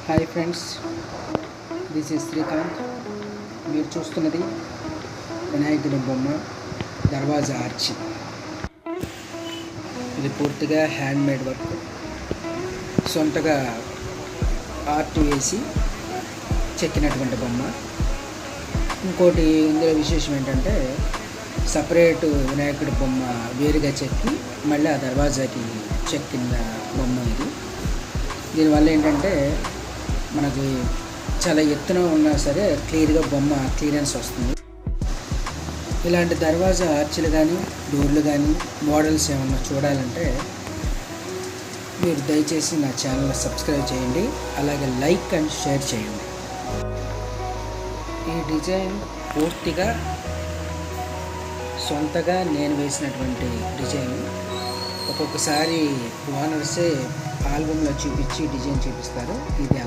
Hi friends, this is Srikanth. మీరు చూస్తున్నది వినాయకుడి బొమ్మ దర్వాజా ఆర్చి. ఇది పూర్తిగా హ్యాండ్ మేడ్ వర్క్, సొంతగా ఆర్ట్ వేసి చెక్కినటువంటి బొమ్మ. ఇంకోటి ఇందులో విశేషం ఏంటంటే సపరేట్ వినాయకుడి బొమ్మ వేరుగా చెక్కి మళ్ళీ ఆ దర్వాజాకి చెక్కిన బొమ్మ ఇది. దీనివల్ల ఏంటంటే మనకి చాలా ఎత్తున ఉన్నా సరే క్లియర్గా బొమ్మ క్లియరెన్స్ వస్తుంది. ఇలాంటి దర్వాజా ఆర్చిలు కానీ డోర్లు కానీ మోడల్స్ ఏమన్నా చూడాలంటే మీరు దయచేసి నా ఛానల్ సబ్స్క్రైబ్ చేయండి, అలాగే లైక్ అండ్ షేర్ చేయండి. ఈ డిజైన్ పూర్తిగా సొంతగా నేను వేసినటువంటి డిజైన్. ఒక్కొక్కసారి ఓనర్సే ఆల్బంలో చూపించి డిజైన్ చూపిస్తారు. ఇది